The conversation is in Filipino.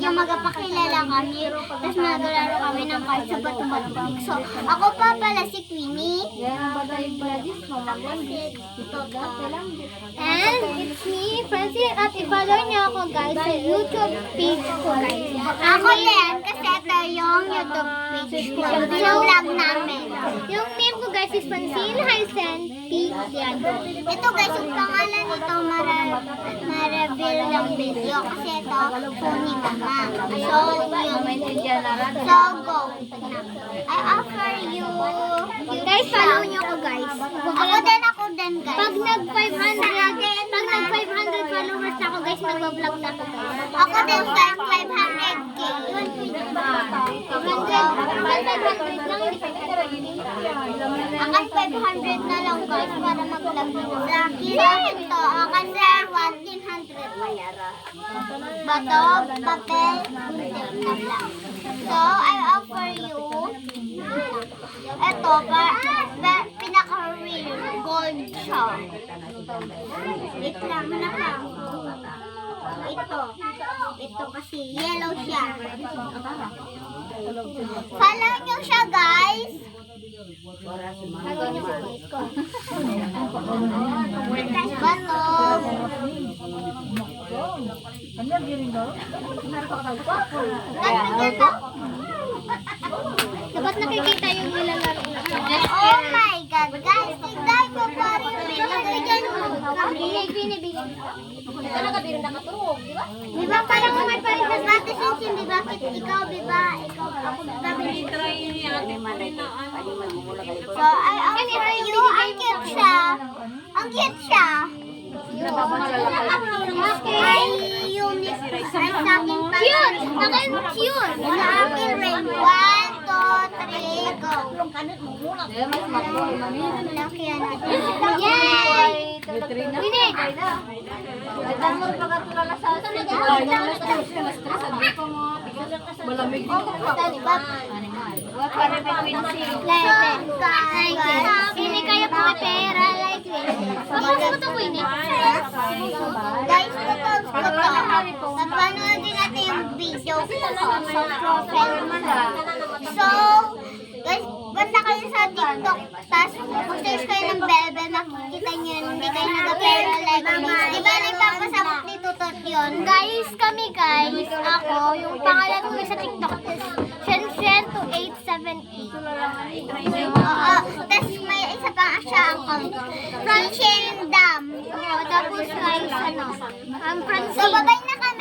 yung magpapakilala kami. Tapos nagalaro kami ng kahit sa bato-bato. So, ako pa pala si Queenie. And it's me, Francie. At i-follow niyo ako guys sa YouTube page ko guys. Ako din, kasi ito yung YouTube page ko. Yung vlog namin. Yung name ko guys is Francine Hysen P. Diago. Ito guys, yung pangalan nito ma-reveal ng video. Kasi ito, phone ni Mama. So, so go. I offer you. Guys, follow niyo ko guys. Ako din guys. Pag nag 500 followers na ako guys, nagbablog na ako guys. Ako din guys, 500k. 500 lang. Akan 500 na lang guys para mag-vlog nyo. Sa akin to, akan sa 1,500. Bato, papel, tabla. So, I offer you ito, pinaka-real gold siya. Ito lang na lang. Ito kasi yellow siya. Follow nyo siya guys. Follow nyo siya guys ko. Bato. Dapat nakikita yung nilalaro na. Oh my God, guys! Tignan ko pa rin yung binibigyan. Ito nakabiro na katulog, di ba? Di ba parang may parin na Ate Sinsin, di ba? Ikaw, di ba? Ikaw, ako, di ba? So, I offer you, ang cute siya. Ang cute siya. Ay, unique. Ay, sa akin pa. Cute! Akin cute! Sa akin rin. 1, 2, 3, go. Laki yan natin. Yay! Winnie! Malamig. Hindi kayo po may pera. Bakit ito po ini? Guys, napanood din natin yung video ko sa profile. So, guys, basta kayo sa TikTok, tapos mag-search kayo ng Belbel, makikita nyo yun, hindi kayo nag-pera like this. Diba nagpapasabot ni Tutot yun? Guys, kami guys, ako, yung pangalan ko sa TikTok is Shen2878. Oo, tapos may isa pang siya account, Francine Dam. Tapos guys, Francine. So, babay na kami.